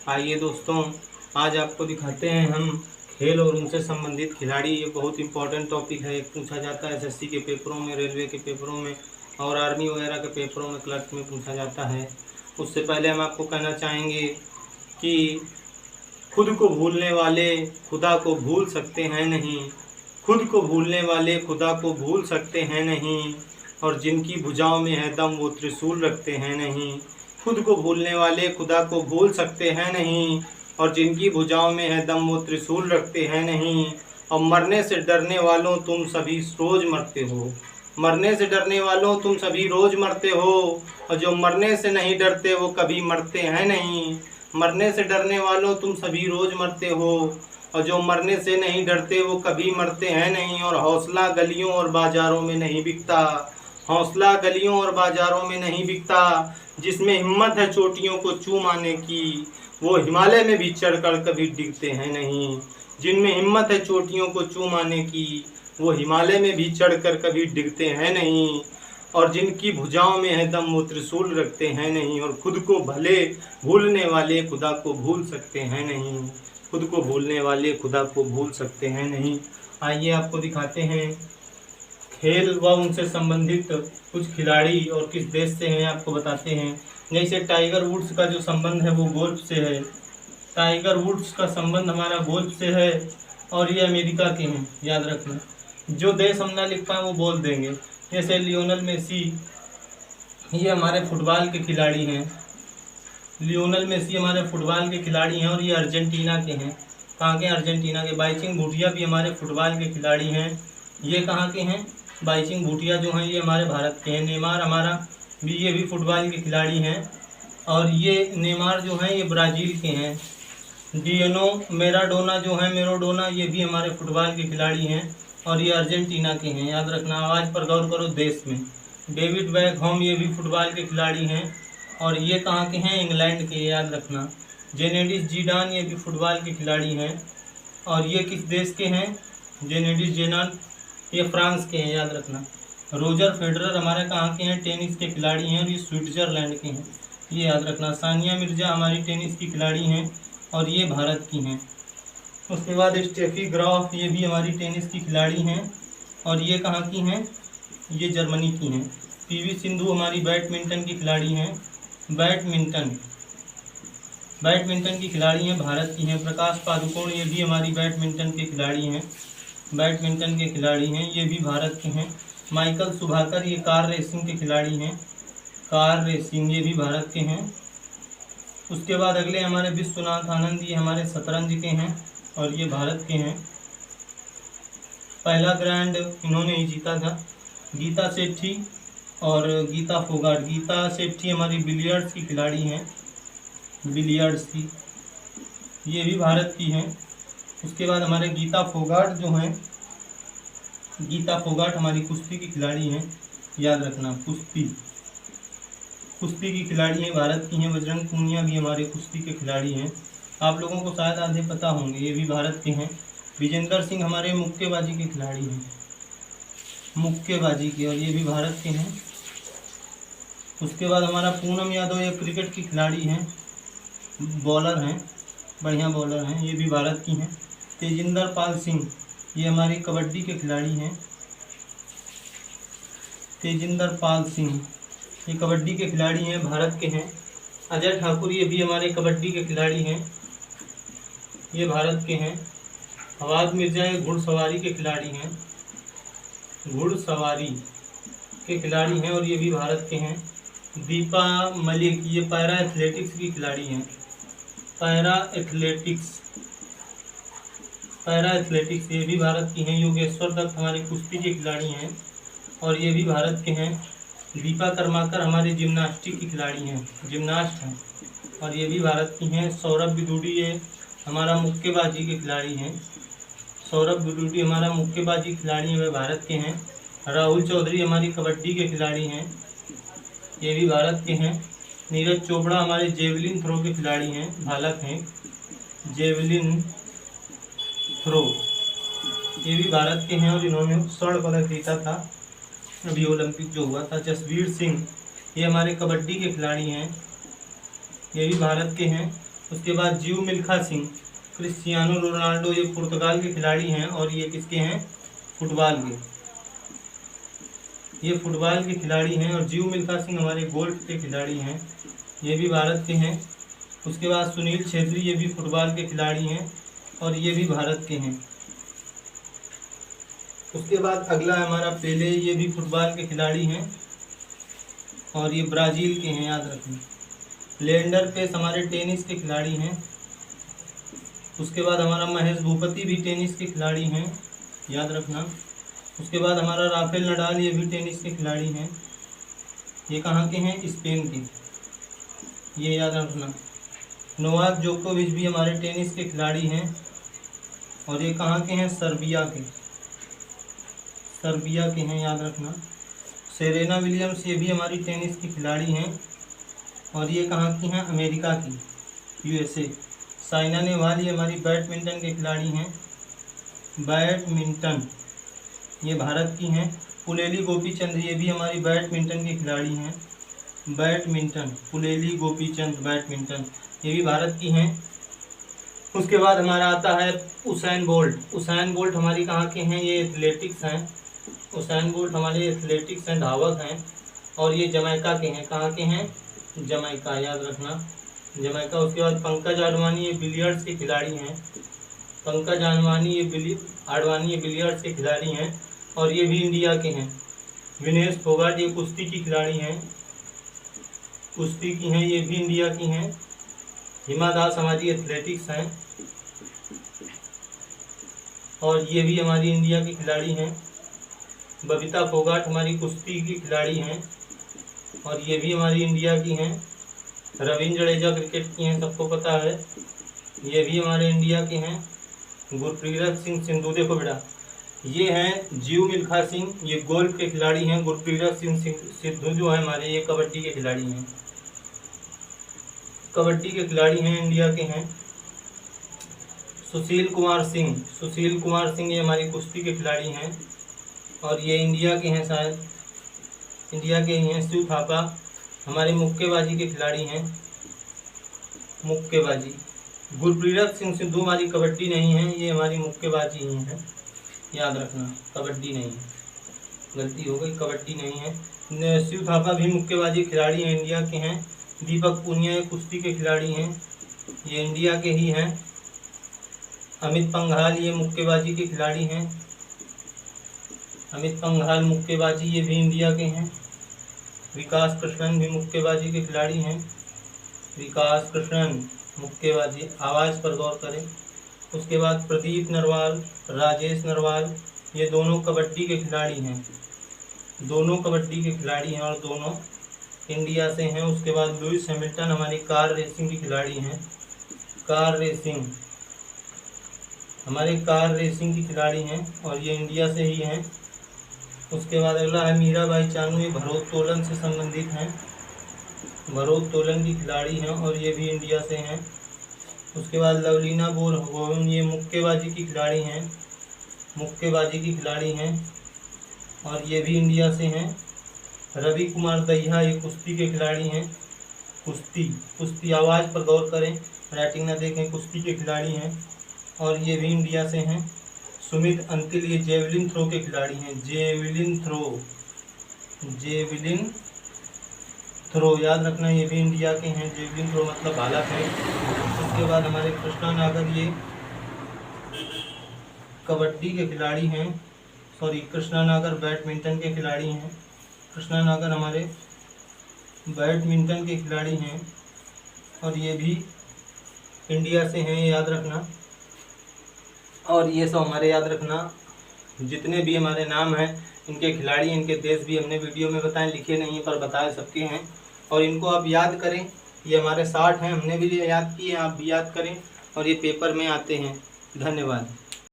आइए दोस्तों, आज आपको दिखाते हैं हम खेल और उनसे संबंधित खिलाड़ी। ये बहुत इंपॉर्टेंट टॉपिक है। एक पूछा जाता है एसएससी के पेपरों में, रेलवे के पेपरों में और आर्मी वगैरह के पेपरों में, क्लर्क में पूछा जाता है। उससे पहले हम आपको कहना चाहेंगे कि खुद को भूलने वाले खुदा को भूल सकते हैं नहीं। खुद को भूलने वाले खुदा को भूल सकते हैं नहीं, और जिनकी भुजाओं में है दम वो त्रिशूल रखते हैं नहीं। खुद को भूलने वाले खुदा को भूल सकते हैं नहीं, और जिनकी भुजाओं में है दम वो त्रिशूल रखते हैं नहीं। और मरने से डरने वालों तुम सभी रोज मरते हो। मरने से डरने वालों तुम सभी रोज मरते हो, और जो मरने से नहीं डरते वो कभी मरते हैं नहीं। मरने से डरने वालों तुम सभी रोज मरते हो, और जो मरने से नहीं डरते वो कभी मरते हैं नहीं। और हौसला गलियों और बाजारों में नहीं बिकता। हौसला गलियों और बाजारों में नहीं बिकता। जिसमें हिम्मत है चोटियों को चूमाने की, वो हिमालय में भी चढ़कर कभी डिगते हैं नहीं। जिनमें हिम्मत है चोटियों को चूमाने की, वो हिमालय में भी चढ़कर कभी डिगते हैं नहीं। और जिनकी भुजाओं में है दम वो त्रिशूल रखते हैं नहीं। और खुद को भले भूलने वाले खुदा को भूल सकते हैं नहीं। खुद को भूलने वाले खुदा को भूल सकते हैं नहीं। आइए आपको दिखाते हैं खेल व उनसे संबंधित कुछ खिलाड़ी और किस देश से हैं आपको बताते हैं। जैसे टाइगर वुड्स का जो संबंध है वो गोल्फ से है। टाइगर वुड्स का संबंध हमारा गोल्फ से है, और ये अमेरिका के हैं, याद रखना। जो देश हम ना लिख पाए वो बोल देंगे। जैसे लियोनल मेसी, ये हमारे फुटबॉल के खिलाड़ी हैं। लियोनल मेसी हमारे फुटबॉल के खिलाड़ी हैं, और ये अर्जेंटीना के हैं। कहाँ के? अर्जेंटीना के। बाइचिंग भूटिया भी हमारे फुटबॉल के खिलाड़ी हैं। ये कहाँ के हैं? बाइचिंग भूटिया जो हैं ये हमारे भारत के हैं। नेमार हमारा भी, ये भी फुटबॉल के खिलाड़ी हैं, और ये नेमार जो हैं ये ब्राज़ील के हैं। डिएगो मैराडोना जो हैं, मैराडोना, ये भी हमारे फुटबॉल के खिलाड़ी हैं, और ये अर्जेंटीना के हैं। याद रखना, आवाज़ पर गौर करो, देश में। डेविड बैकहम, ये भी फुटबॉल के खिलाड़ी हैं, और ये कहाँ के हैं? इंग्लैंड के, याद रखना। जेनेडिस जिडान, ये भी फुटबॉल के खिलाड़ी हैं, और ये किस देश के हैं? जेनेडिस जिडान, ये फ्रांस के हैं, याद रखना। रोजर फेडरर हमारे कहाँ के हैं? टेनिस के खिलाड़ी हैं, और ये स्विट्जरलैंड के हैं, ये याद रखना। सानिया मिर्जा हमारी टेनिस की खिलाड़ी हैं, और ये भारत की हैं। उसके बाद स्टेफी ग्राफ, ये भी हमारी टेनिस की खिलाड़ी हैं, और ये कहाँ की हैं? ये जर्मनी की हैं। पीवी सिंधु हमारी बैडमिंटन की खिलाड़ी हैं। बैडमिंटन की खिलाड़ी हैं, भारत की हैं। प्रकाश पादुकोण, ये भी हमारी बैडमिंटन के खिलाड़ी हैं। बैडमिंटन के खिलाड़ी हैं, ये भी भारत के हैं। माइकल सुभाकर, ये कार रेसिंग के खिलाड़ी हैं। कार रेसिंग, ये भी भारत के हैं। उसके बाद अगले हमारे विश्वनाथ आनंद, ये हमारे शतरंज के हैं, और ये भारत के हैं। पहला ग्रैंड इन्होंने ही जीता था। गीता सेठी और गीता फोगाट। गीता सेठी हमारी बिलियर्ड्स की खिलाड़ी हैं, बिलियर्ड्स की, ये भी भारत की हैं। उसके बाद हमारे गीता फोगाट जो हैं, गीता फोगाट हमारी कुश्ती की खिलाड़ी हैं, याद रखना। कुश्ती की खिलाड़ी हैं, भारत की हैं। बजरंग पूनिया भी हमारे कुश्ती के खिलाड़ी हैं, आप लोगों को शायद आधे पता होंगे, ये भी भारत के हैं। विजेंदर सिंह हमारे मुक्केबाजी के खिलाड़ी हैं, मुक्केबाजी के, और ये भी भारत के हैं। उसके बाद हमारा पूनम यादव, ये क्रिकेट की खिलाड़ी हैं, बॉलर हैं, बढ़िया बॉलर हैं, ये भी भारत की हैं। तेजिंदर पाल सिंह, ये हमारी कबड्डी के खिलाड़ी हैं। तेजिंदर पाल सिंह, ये कबड्डी के खिलाड़ी हैं, भारत के हैं। अजय ठाकुर, ये भी हमारे कबड्डी के खिलाड़ी हैं, ये भारत के हैं। फवाद मिर्जा, ये घुड़सवारी के खिलाड़ी हैं, घुड़सवारी के खिलाड़ी हैं, और ये भी भारत के हैं। दीपा मलिक, ये पैरा एथलेटिक्स की खिलाड़ी हैं। पैरा एथलेटिक्स, ये भी भारत की हैं। योगेश्वर दत्त हमारे कुश्ती के खिलाड़ी हैं, और ये भी भारत के हैं। दीपा कर्माकर हमारे जिम्नास्टिक की खिलाड़ी हैं, जिम्नास्ट हैं, और ये भी भारत की हैं। सौरभ बिदुड़ी, ये हमारा मुक्केबाजी के खिलाड़ी हैं। सौरभ बिदुड़ी हमारा मुक्केबाजी खिलाड़ी हैं, वे भारत के हैं। राहुल चौधरी हमारी कबड्डी के खिलाड़ी हैं, ये भी भारत के हैं। नीरज चोपड़ा हमारे जेवलिन थ्रो के खिलाड़ी हैं, भाला फेंक, जेवलिन थ्रो, ये भी भारत के हैं, और इन्होंने स्वर्ण पदक जीता था अभी ओलंपिक जो हुआ था। जसवीर सिंह, ये हमारे कबड्डी के खिलाड़ी हैं, ये भी भारत के हैं। उसके बाद जीव मिल्खा सिंह, क्रिस्टियानो रोनाल्डो, ये पुर्तगाल के खिलाड़ी हैं और ये किसके हैं, फुटबॉल के, ये फुटबॉल के खिलाड़ी हैं। और जीव मिल्खा सिंह हमारे गोल्फ के खिलाड़ी हैं, ये भी भारत के हैं। उसके बाद सुनील छेत्री, ये भी फुटबॉल के खिलाड़ी हैं और ये भी भारत के हैं। उसके बाद अगला हमारा पेले, ये भी फुटबॉल के खिलाड़ी हैं और ये ब्राज़ील के हैं, याद रखना। लेंडर पेस हमारे टेनिस के खिलाड़ी हैं। उसके बाद हमारा महेश भूपति भी टेनिस के खिलाड़ी हैं, याद रखना। उसके बाद हमारा राफेल नडाल, ये भी टेनिस के खिलाड़ी हैं। ये कहाँ के हैं, स्पेन के, ये याद रखना। नोवाक जोकोविच भी हमारे टेनिस के खिलाड़ी हैं और ये कहाँ के हैं, सर्बिया के, सर्बिया के हैं, याद रखना। सेरेना विलियम्स, ये भी हमारी टेनिस की खिलाड़ी हैं और ये कहाँ की हैं, अमेरिका की, यूएसए। साइना नेहवाल, ये हमारी बैडमिंटन के खिलाड़ी हैं, बैडमिंटन, ये भारत की हैं। पुलेली गोपीचंद, ये भी हमारी बैडमिंटन के खिलाड़ी हैं, बैडमिंटन, पुलेली गोपीचंद बैडमिंटन, ये भी भारत की हैं। उसके बाद हमारा आता है उसैन बोल्ट। उसैन बोल्ट हमारी कहाँ के हैं, ये एथलेटिक्स हैं। उसैन बोल्ट हमारे एथलेटिक्स हैं, धावक हैं और ये जमैका के हैं, कहाँ के हैं, जमैका, याद रखना, जमैका। उसके बाद पंकज आडवाणी, ये बिलियर्ड्स के खिलाड़ी हैं, पंकज आडवाणी, ये बिलियर्ड्स के खिलाड़ी हैं और ये भी इंडिया के हैं। विनेश फोगाट, ये कुश्ती की खिलाड़ी हैं, कुश्ती की हैं, ये भी इंडिया की हैं। हिमा दास हमारी एथलेटिक्स हैं और ये भी हमारी इंडिया की खिलाड़ी हैं। बबीता फोगाट हमारी कुश्ती की खिलाड़ी हैं और ये भी हमारी इंडिया की हैं। रविंद्र जडेजा क्रिकेट की हैं, सबको पता है, ये भी हमारे इंडिया के हैं। गुरप्रीत सिंह सिंधु, देखो बेटा, ये हैं जीव मिल्खा सिंह, ये गोल्फ के खिलाड़ी हैं। गुरप्रीत सिंह सिंधु जो है हमारे, ये कबड्डी के खिलाड़ी हैं, कबड्डी के खिलाड़ी हैं, इंडिया के हैं। सुशील कुमार सिंह, ये हमारी कुश्ती के खिलाड़ी हैं और ये इंडिया के हैं, शायद इंडिया के ही हैं। शिव थापा हमारे मुक्केबाजी के खिलाड़ी हैं, मुक्केबाजी। गुरप्रीत सिंह सिंधु हमारी कबड्डी नहीं है, ये हमारी मुक्केबाजी ही है, याद रखना, कबड्डी नहीं है, गलती हो गई, कबड्डी नहीं है। शिव थापा भी मुक्केबाजी खिलाड़ी हैं, इंडिया के हैं। दीपक पूनिया ये कुश्ती के खिलाड़ी हैं, ये इंडिया के ही हैं। अमित पंघाल, ये मुक्केबाजी के खिलाड़ी हैं, अमित पंघाल मुक्केबाजी, ये भी इंडिया के हैं। विकास कृष्णन भी मुक्केबाजी के खिलाड़ी हैं, विकास कृष्णन मुक्केबाजी, आवाज़ पर गौर करें। उसके बाद प्रदीप नरवाल, राजेश नरवाल, ये दोनों कबड्डी के खिलाड़ी हैं, दोनों कबड्डी के खिलाड़ी हैं और दोनों इंडिया से हैं। उसके बाद लुइस हैमिल्टन हमारी कार रेसिंग की खिलाड़ी हैं, कार रेसिंग, हमारे कार रेसिंग की खिलाड़ी हैं और ये इंडिया से ही हैं। उसके बाद अगला है मीराबाई चानू, ये भारोत्तोलन से संबंधित हैं, भारोत्तोलन की खिलाड़ी हैं और ये भी इंडिया से हैं। उसके बाद लवलीना बोरगोहेन, ये मुक्केबाजी की खिलाड़ी हैं, मुक्केबाजी की खिलाड़ी हैं और ये भी इंडिया से हैं। रवि कुमार दहिया, ये कुश्ती के खिलाड़ी हैं, कुश्ती, आवाज़ पर गौर करें, राइटिंग ना देखें, कुश्ती के खिलाड़ी हैं और ये भी इंडिया से हैं। सुमित अंतिल, ये जेवलिन थ्रो के खिलाड़ी हैं, जेवलिन थ्रो, याद रखना, ये भी इंडिया के हैं। जेवलिन थ्रो मतलब भाला फेंक। उसके बाद हमारे कृष्णा नागर, ये कबड्डी के खिलाड़ी हैं, कृष्णा नागर बैडमिंटन के खिलाड़ी हैं, कृष्णा नागर हमारे बैडमिंटन के खिलाड़ी हैं और ये भी इंडिया से हैं, याद रखना। और ये सब हमारे याद रखना, जितने भी हमारे नाम हैं इनके खिलाड़ी, इनके देश भी हमने वीडियो में बताए, लिखे नहीं पर बताए सबके हैं और इनको आप याद करें। ये हमारे 60 हैं, हमने भी याद किए, आप भी याद करें और ये पेपर में आते हैं। धन्यवाद।